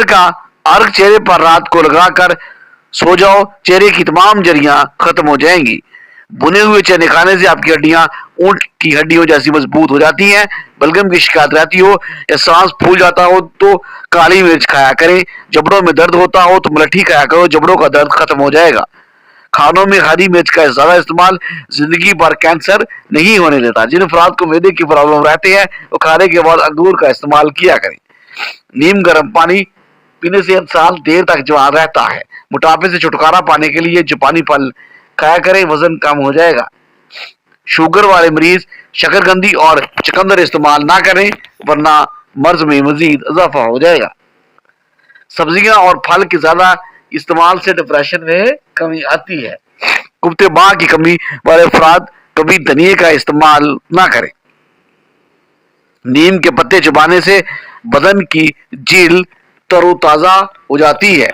का अर्क चेहरे पर रात को लगा कर सो जाओ, चेहरे की तमाम जरियां खत्म हो जाएंगी। बुने हुए चने खाने से आपकी हड्डियां ऊंट की हड्डियों जैसी मजबूत हो जाती हैं। बलगम की शिकायत रहती हो या सांस फूल जाता हो तो काली मिर्च खाया करें। जबड़ों में दर्द होता हो तो मुलट्ठी खाया करो, जबड़ों का दर्द खत्म हो जाएगा। खानों में हरी मिर्च का ज्यादा इस्तेमाल जिंदगी भर कैंसर नहीं होने देता। जिन अफराद को मैदे की प्रॉब्लम रहती है वो खाने के बाद अंगूर का इस्तेमाल किया करें। नीम गर्म पानी पीने से इंसान देर तक जवान रहता है। मोटापे से छुटकारा पाने के लिए जापानी फल खाया करें, वजन कम हो जाएगा। शुगर वाले मरीज शकरकंदी और चुकंदर इस्तेमाल ना करें वरना मर्ज में मजीद इजाफा हो जाएगा। सब्जियां और फल के ज्यादा इस्तेमाल से डिप्रेशन में कमी आती है। कुफ्ते बाह की कमी वाले अफराद कभी धनिए का इस्तेमाल ना करें। नीम के पत्ते चबाने से बदन की झील तरोताजा हो जाती है।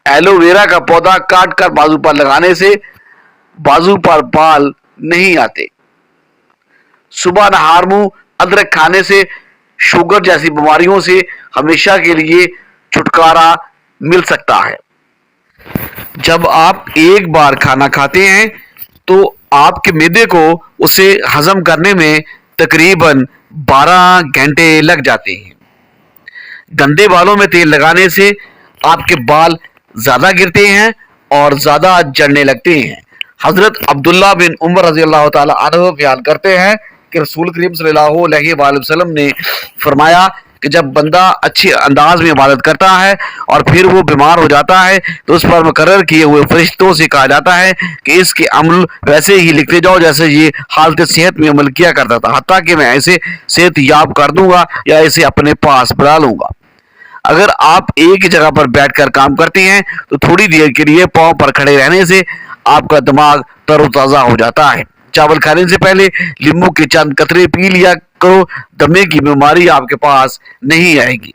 एलोवेरा का पौधा काट कर बाजू पर लगाने से बाजू पर बाल नहीं आते। सुबह नहार मुंह अदरक खाने से शुगर जैसी बीमारियों से हमेशा के लिए छुटकारा मिल सकता है। जब आप एक बार खाना खाते हैं तो आपके मैदे को उसे हजम करने में तकरीबन 12 घंटे लग जाते हैं। गंदे बालों में तेल लगाने से आपके बाल ज्यादा गिरते हैं और ज्यादा झड़ने लगते हैं। हजरत अब्दुल्ला बिन उमर रजी अल्लाह ताला अन्हु बयान करते हैं कि रसूल करीम सल्लल्लाहु अलैहि वसल्लम ने फरमाया कि जब बंदा अच्छे अंदाज में इबादत करता है और फिर वो बीमार हो जाता है तो उस पर मुकर्रर किए हुए फरिश्तों से कहा जाता है कि इसके अमल वैसे ही लिखते जाओ जैसे ये हालत सेहत में अमल किया करता था, हत्ता कि मैं इसे सेहत याब कर दूंगा या इसे अपने पास बुला लूंगा। अगर आप एक ही जगह पर बैठकर काम करते हैं तो थोड़ी देर के लिए पांव पर खड़े रहने से आपका दिमाग तरोताजा हो जाता है। चावल खाने से पहले नींबू के चंद कतरे पी लिया करो, दमे की बीमारी आपके पास नहीं आएगी।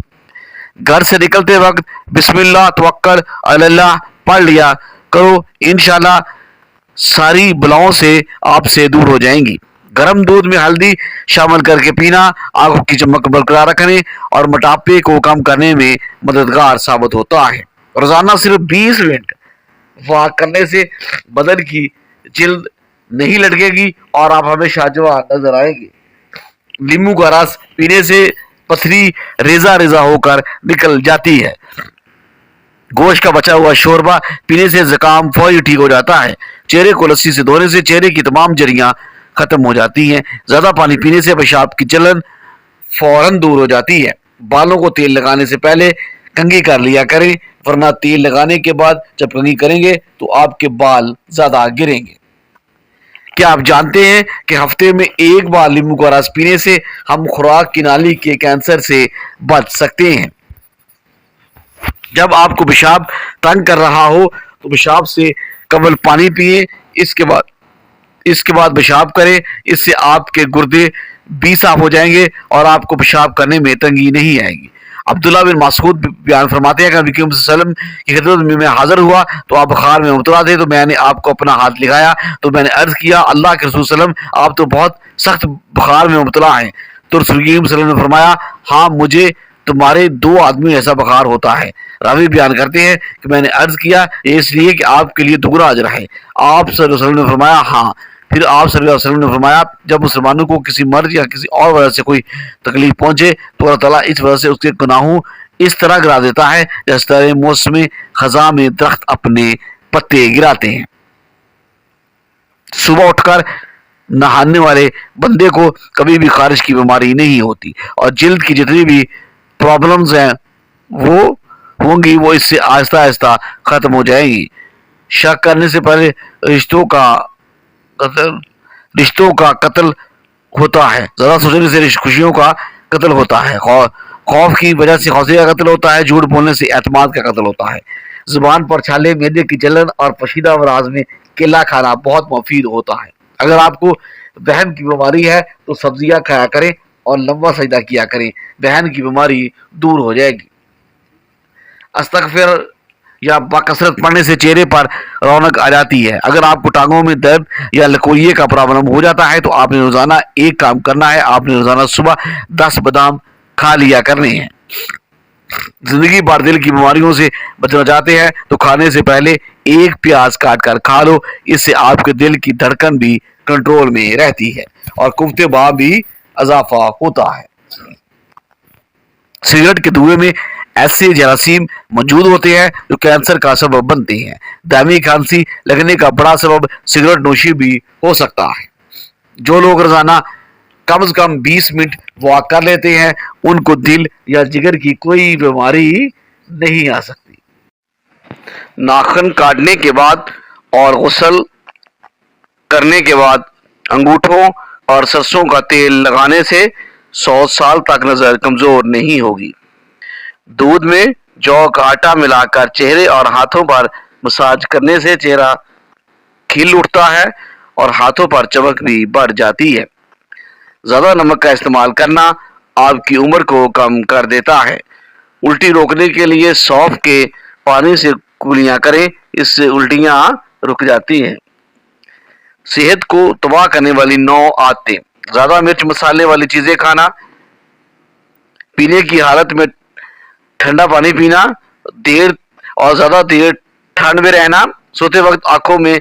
घर से निकलते वक्त बिस्मिल्लाह तवक्कल अल्लाह पढ़ लिया करो, इंशाल्लाह सारी बलाओं से आपसे दूर हो जाएंगी। गर्म दूध में हल्दी शामिल करके पीना आंखों की चमक बरकरार रखने और मोटापे को कम करने में मददगार साबित होता है। रोजाना सिर्फ 20 मिनट वॉक करने से बदन की जिल्द नहीं लटकेगी और आप हमेशा जवान नजर आएंगे। नींबू का रस पीने से पथरी रेजा रेजा होकर निकल जाती है। गोश्त का बचा हुआ शोरबा पीने से जुकाम फौरी ठीक हो जाता है। चेहरे को लस्सी से धोने से चेहरे की तमाम जरियां खत्म हो जाती हैं। ज्यादा पानी पीने से पेशाब की जलन फौरन दूर हो जाती है। बालों को तेल लगाने से पहले कंघी कर लिया करें वरना तेल लगाने के बाद जब कंघी करेंगे तो आपके बाल ज्यादा गिरेंगे। क्या आप जानते हैं कि हफ्ते में एक बार नींबू का रस पीने से हम खुराक की नाली के कैंसर से बच सकते हैं। जब आपको पेशाब तंग कर रहा हो तो पेशाब से कबल पानी पिए, इसके बाद पेशाब करें। इससे आपके गुर्दे भी साफ हो जाएंगे और आपको पेशाब करने में तंगी नहीं आएगी। अब्दुल्ला बिन मसूद बयान फरमाते हैं कि नबी करीम सल्लल्लाहु अलैहि वसल्लम की खिदमत में मैं हाजिर हुआ तो आप बुखार में मुब्तला थे, तो मैंने आपको अपना हाथ लिखाया तो मैंने अर्ज किया अल्लाह के रसूल सल्लल्लाहु अलैहि वसल्लम आप तो बहुत सख्त बुखार में मुब्तला हैं। तो रसूल करीम सल्लल्लाहु अलैहि वसल्लम ने फरमाया हाँ मुझे तुम्हारे 2 आदमी ऐसा बुखार होता है। रावी बयान करते हैं कि मैंने अर्ज किया इसलिए कि आपके लिए दुगना अजर है। आप सल्लल्लाहु अलैहि वसल्लम ने फरमाया हाँ। फिर आप सल्लल्लाहु अलैहि वसल्लम ने फरमाया जब मुसलमानों को किसी मर्ज या किसी और वजह से कोई तकलीफ पहुंचे तो अल्लाह ताला इस वजह से उसके गुनाहों इस तरह गिरा देता है जिस तरह मौसम खजा में दरख्त अपने पत्ते गिराते हैं। सुबह उठकर नहाने वाले बंदे को कभी भी खारिश की बीमारी नहीं होती और जिल्द की जितनी भी प्रॉब्लम्स हैं वो होंगी वो इससे आहिस्ता आहिस्ता खत्म हो जाएंगी। शक करने से पहले रिश्तों का कत्ल होता है, ज्यादा सोचने से खुशियों का कत्ल होता है, खौफ की वजह से हौसले का कत्ल होता है, झूठ बोलने से एतमाद का कत्ल होता है। जुबान पर छाले, मैदे की जलन और पशीदा अमराज में केला खाना बहुत मुफीद होता है। अगर आपको वहम की बीमारी है तो सब्जियां खाया करें और लंबा सजदा किया करें, वहम की बीमारी दूर हो जाएगी। अस्तगफिर या बकसरत पढ़ने से चेहरे पर रौनक आ जाती है। अगर आपको टांगों में दर्द या लकोइये का प्रॉब्लम हो जाता है तो आपने रोजाना एक काम करना है, आपने रोजाना सुबह 10 बादाम खा लिया करने हैं। زندگی بھر دل کی بیماریوں سے بچنا چاہتے ہیں تو کھانے سے پہلے ایک پیاز کاٹ کر کھا لو، اس سے آپ کے دل کی دھڑکن بھی کنٹرول میں رہتی ہے اور قوت بہا بھی اضافہ ہوتا ہے۔ سگریٹ کے دھوئیں میں ایسے جراثیم موجود ہوتے ہیں جو کینسر کا سبب بنتے ہیں۔ دائمی کھانسی لگنے کا بڑا سبب سگریٹ نوشی بھی ہو سکتا ہے۔ جو لوگ روزانہ کم از کم 20 منٹ واک کر لیتے ہیں ان کو دل یا جگر کی کوئی بیماری نہیں آ سکتی۔ ناخن کاٹنے کے بعد اور غسل کرنے کے بعد انگوٹھوں اور سرسوں کا تیل لگانے سے 100 سال تک نظر کمزور نہیں ہوگی۔ دودھ میں جو کا آٹا ملا کر چہرے اور ہاتھوں پر مساج کرنے سے چہرہ کھل اٹھتا ہے اور ہاتھوں پر چمک بھی بڑھ جاتی ہے۔ زیادہ نمک کا استعمال کرنا آپ کی عمر کو کم کر دیتا ہے۔ الٹی روکنے کے لیے سونف کے پانی سے کولیاں کریں، اس سے الٹیاں رک جاتی ہیں۔ صحت کو تباہ کرنے والی 9 عادتیں: زیادہ مرچ مسالے والی چیزیں کھانا، پینے کی حالت میں ٹھنڈا پانی پینا، دیر اور زیادہ دیر ٹھنڈ میں رہنا، سوتے وقت آنکھوں میں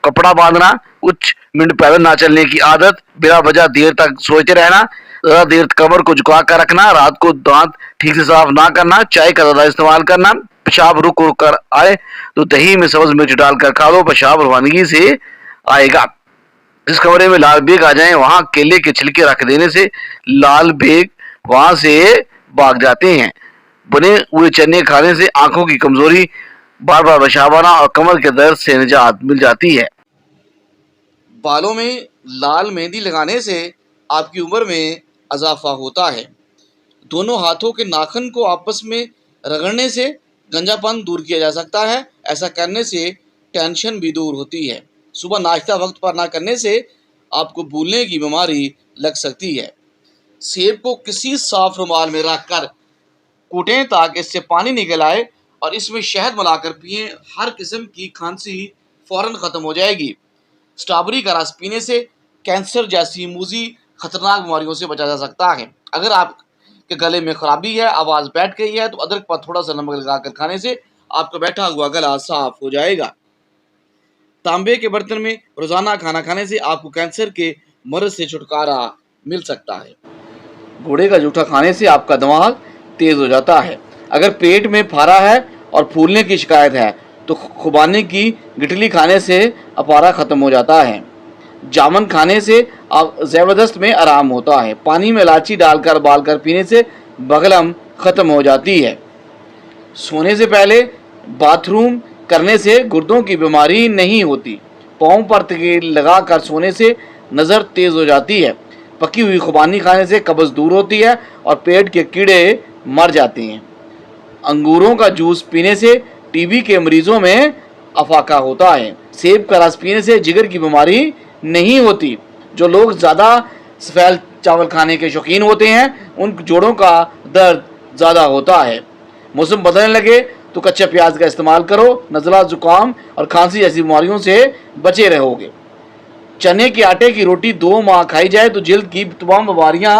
کپڑا باندھنا، کچھ منٹ پیدل نہ چلنے کی عادت، بلا وجہ دیر تک سوچتے رہنا، زیادہ دیر کمر کو جھکا کر رکھنا، رات کو دانت ٹھیک سے صاف نہ کرنا، چائے کا زیادہ استعمال کرنا، پیشاب رک رک کر آئے تو دہی میں سبز مرچ ڈال کر کھا لو، پیشاب روانگی سے آئے گا۔ جس کمرے میں لال بیگ آ جائیں وہاں کیلے کے چھلکے رکھ دینے سے لال بیگ وہاں سے بھاگ جاتے ہیں۔ بنے ہوئے چنے کھانے سے آنکھوں کی کمزوری، بار بار پیشاب آنا اور کمر کے درد سے نجات مل جاتی ہے۔ بالوں میں لال مہندی لگانے سے آپ کی عمر میں اضافہ ہوتا ہے۔ دونوں ہاتھوں کے ناخن کو آپس میں رگڑنے سے گنجا پن دور کیا جا سکتا ہے۔ ایسا کرنے سے ٹینشن بھی دور ہوتی ہے۔ صبح ناشتہ وقت پر نہ کرنے سے آپ کو بھولنے کی بیماری لگ سکتی ہے۔ سیب کو کسی صاف رومال میں رکھ کر کوٹیں تاکہ اس سے پانی نکل آئے اور اس میں شہد ملا کر پئیں، ہر قسم کی کھانسی فوراً ختم ہو جائے گی۔ اسٹرابری کا رس پینے سے کینسر جیسی موذی خطرناک بیماریوں سے بچا جا سکتا ہے۔ اگر آپ کے گلے میں خرابی ہے، آواز بیٹھ گئی ہے تو ادرک پر تھوڑا سا نمک لگا کر کھانے سے آپ کا بیٹھا ہوا گلا صاف ہو جائے گا۔ تانبے کے برتن میں روزانہ کھانا کھانے سے آپ کو کینسر کے مرض سے چھٹکارا مل سکتا ہے۔ گھوڑے کا جوٹا کھانے سے آپ کا دماغ تیز ہو جاتا ہے۔ اگر پیٹ میں پھارا ہے اور پھولنے کی شکایت ہے تو خوبانے کی گٹلی کھانے سے اپارا ختم ہو جاتا ہے۔ جامن کھانے سے زبردست میں آرام ہوتا ہے۔ پانی میں الائچی ڈال کر ابال کر پینے سے بغلم ختم ہو جاتی ہے۔ سونے سے پہلے باتھ روم کرنے سے گردوں کی بیماری نہیں ہوتی۔ پاؤں پر تیل لگا کر سونے سے نظر تیز ہو جاتی ہے۔ پکی ہوئی خوبانی کھانے سے قبض دور ہوتی ہے اور پیٹ کے کیڑے مر جاتے ہیں۔ انگوروں کا جوس پینے سے ٹی بی کے مریضوں میں افاقہ ہوتا ہے۔ سیب کا رس پینے سے جگر کی بیماری نہیں ہوتی۔ جو لوگ زیادہ سفید چاول کھانے کے شوقین ہوتے ہیں ان جوڑوں کا درد زیادہ ہوتا ہے۔ موسم بدلنے لگے تو کچا پیاز کا استعمال کرو، نزلہ، زکام اور کھانسی جیسی بیماریوں سے بچے رہو گے۔ چنے کے آٹے کی روٹی 2 ماہ کھائی جائے تو جلد کی تمام بیماریاں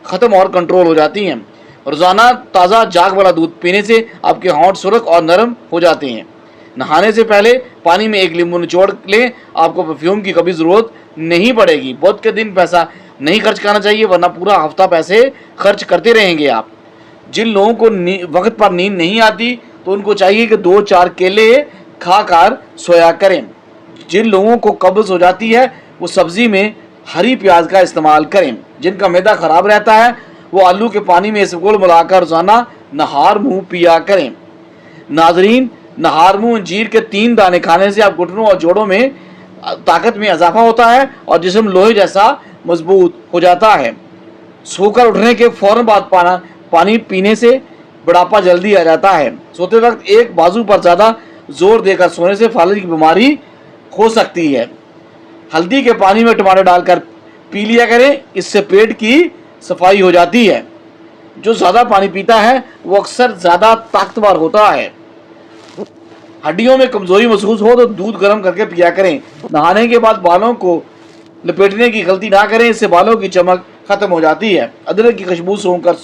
ختم اور کنٹرول ہو جاتی ہیں۔ روزانہ تازہ جاگ والا دودھ پینے سے آپ کے ہونٹ سرخ اور نرم ہو جاتے ہیں۔ نہانے سے پہلے پانی میں 1 لیمو نچوڑ لیں، آپ کو پرفیوم کی کبھی ضرورت نہیں پڑے گی۔ بدھ کے دن پیسہ نہیں خرچ کرنا چاہیے ورنہ پورا ہفتہ پیسے خرچ کرتے رہیں گے آپ۔ جن لوگوں کو وقت پر نیند نہیں آتی تو ان کو چاہیے کہ 2-4 کیلے کھا کر سویا کریں۔ جن لوگوں کو قبض ہو جاتی ہے وہ سبزی میں ہری پیاز کا استعمال کریں۔ جن کا معدہ خراب رہتا ہے وہ آلو کے پانی میں اسبگول ملا کر روزانہ نہار منہ پیا کریں۔ ناظرین، نہار منہ انجیر کے 3 دانے کھانے سے آپ گھٹنوں اور جوڑوں میں طاقت میں اضافہ ہوتا ہے اور جسم لوہے جیسا مضبوط ہو جاتا ہے۔ سو کر اٹھنے کے فوراً بعد پانی پینے سے بڑھاپا جلدی آ جاتا ہے۔ سوتے وقت ایک بازو پر زیادہ زور دے کر سونے سے فالج کی بیماری ہو سکتی ہے۔ ہلدی کے پانی میں ٹماٹر ڈال کر پی لیا کریں، اس سے پیٹ کی صفائی ہو جاتی ہے۔ جو زیادہ پانی پیتا ہے وہ اکثر زیادہ طاقتور ہوتا ہے۔ ہڈیوں میں کمزوری محسوس ہو تو دودھ گرم کر کے پیا کریں۔ نہانے کے بعد بالوں کو لپیٹنے کی غلطی نہ کریں، اس سے بالوں کی چمک ख़त्म हो जाती है। अदरक की खुशबू सूंघकर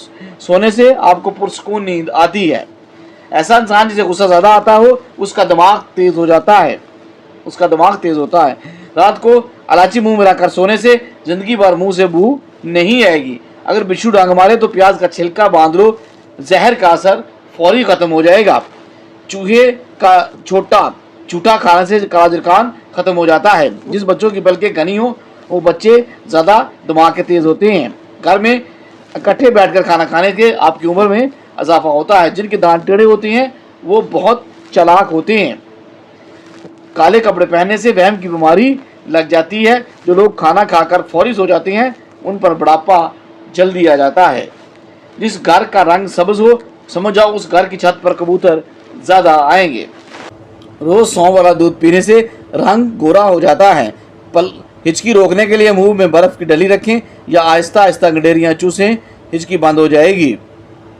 सोने से आपको पुरसकून नींद आती है। ऐसा इंसान जिसे गुस्सा ज़्यादा आता हो उसका दिमाग तेज़ हो जाता है, उसका दिमाग तेज़ होता है। रात को इलायची मुंह में रखकर सोने से ज़िंदगी भर मुंह से बू नहीं आएगी। अगर बिच्छू डांग मारे तो प्याज का छिलका बांध लो, जहर का असर फौरी ख़त्म हो जाएगा। चूहे का चूठा खाने से काजरखान ख़त्म हो जाता है। जिस बच्चों की पलकें घनी हो वो बच्चे ज़्यादा दिमाग के तेज़ होते हैं। घर में इकट्ठे बैठकर खाना खाने के आपकी उम्र में इजाफा होता है। जिनके दांत टेढ़े होते हैं वो बहुत चालाक होते हैं। काले कपड़े पहनने से वहम की बीमारी लग जाती है। जो लोग खाना खाकर फौरी सो जाते हैं उन पर बुढ़ापा जल्दी आ जाता है। जिस घर का रंग सब्ज हो समझ जाओ उस घर की छत पर कबूतर ज़्यादा आएंगे। रोज़ सौंफ वाला दूध पीने से रंग गोरा हो जाता है। हिचकी रोकने के लिए मुंह में बर्फ़ की डली रखें या आहिस्ता आहिस्ता गडेरियाँ चूसें, हिचकी बंद हो जाएगी।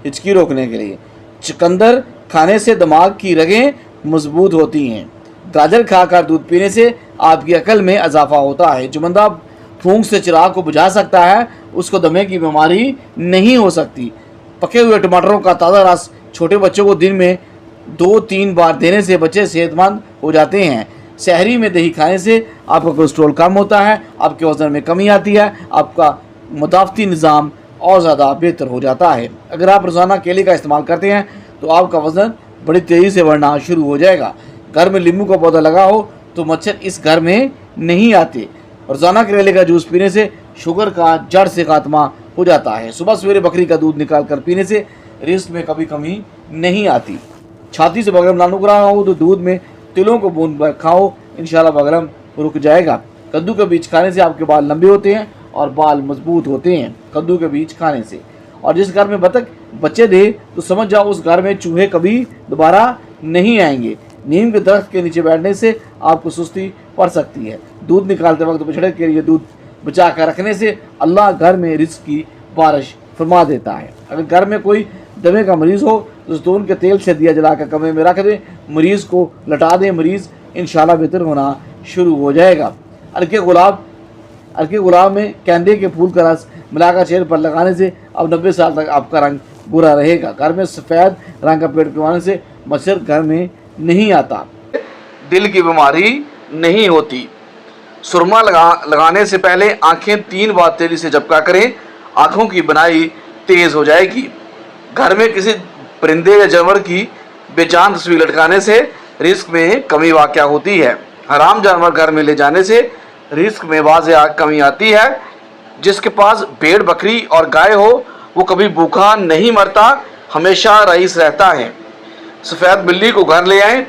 हिचकी रोकने के लिए चुकंदर खाने से दिमाग की रगें मजबूत होती हैं। गाजर खाकर दूध पीने से आपकी अकल में इजाफा होता है। जो बंदा फूंक से चिराग को बुझा सकता है उसको दमे की बीमारी नहीं हो सकती। पके हुए टमाटरों का ताज़ा रस छोटे बच्चों को दिन में 2-3 बार देने से बच्चे सेहतमंद हो जाते हैं। शहरी में दही खाने से आपका कोलेस्ट्रॉल कम होता है, आपके वज़न में कमी आती है, आपका मुदाफ़ती निज़ाम और ज़्यादा बेहतर हो जाता है। अगर आप रोज़ाना केले का इस्तेमाल करते हैं तो आपका वज़न बड़ी तेज़ी से बढ़ना शुरू हो जाएगा। घर में नींबू का पौधा लगा हो तो मच्छर इस घर में नहीं आते। रोज़ाना करेले का जूस पीने से शुगर का जड़ से खात्मा हो जाता है। सुबह सवेरे बकरी का दूध निकाल कर पीने से रिस्क में कभी कमी नहीं आती। छाती से बगरम ना रहा हो तो दूध में तिलों को बूंद कर खाओ, इंशाल्लाह बगरम रुक जाएगा। कद्दू के बीज खाने से आपके बाल लंबे होते हैं और बाल मजबूत होते हैं कद्दू के बीज खाने से। और जिस घर में बतख बच्चे दे तो समझ जाओ उस घर में चूहे कभी दोबारा नहीं आएंगे। नीम के दरख्त के नीचे बैठने से आपको सुस्ती पड़ सकती है। दूध निकालते वक्त बछड़े के लिए दूध बचा कर रखने से अल्लाह घर में रिज़्क़ की बारिश फरमा देता है। अगर घर में कोई दमे का मरीज़ हो तो ज़ैतून के तेल से दिया जलाकर कमरे में रख दें, मरीज़ को लटा दें, मरीज़ इंशाल्लाह बेहतर होना शुरू हो जाएगा। अर्के गुलाब में कैंदे के फूल का रस मिलाकर चेहरे पर लगाने से अब 90 साल तक आपका रंग बुरा रहेगा। घर में सफ़ेद रंग का पेड़ पिलवाने से मच्छर घर में नहीं आता। दिल की बीमारी नहीं होती। सुरमा लगाने से पहले आंखें 3 बार तेजी से झपका करें, आँखों की बनाई तेज़ हो जाएगी। घर में किसी परिंदे या जानवर की बेजान तस्वीर लटकाने से रिस्क में कमी वाक़या होती है। हराम जानवर घर में ले जाने से रिस्क में वाज़ेह कमी आती है। जिसके पास भेड़ बकरी और गाय हो वो कभी भूखा नहीं मरता, हमेशा रईस रहता है। सफ़ेद बिल्ली को घर ले आएं,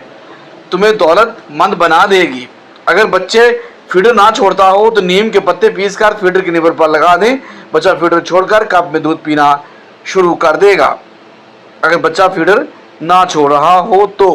तुम्हें दौलतमंद बना देगी। अगर बच्चे फीडर ना छोड़ता हो तो नीम के पत्ते पीसकर फीडर की निबर पर लगा दें, बच्चा फीडर छोड़कर कप में दूध पीना शुरू कर देगा। अगर बच्चा फीडर ना छोड़ रहा हो तो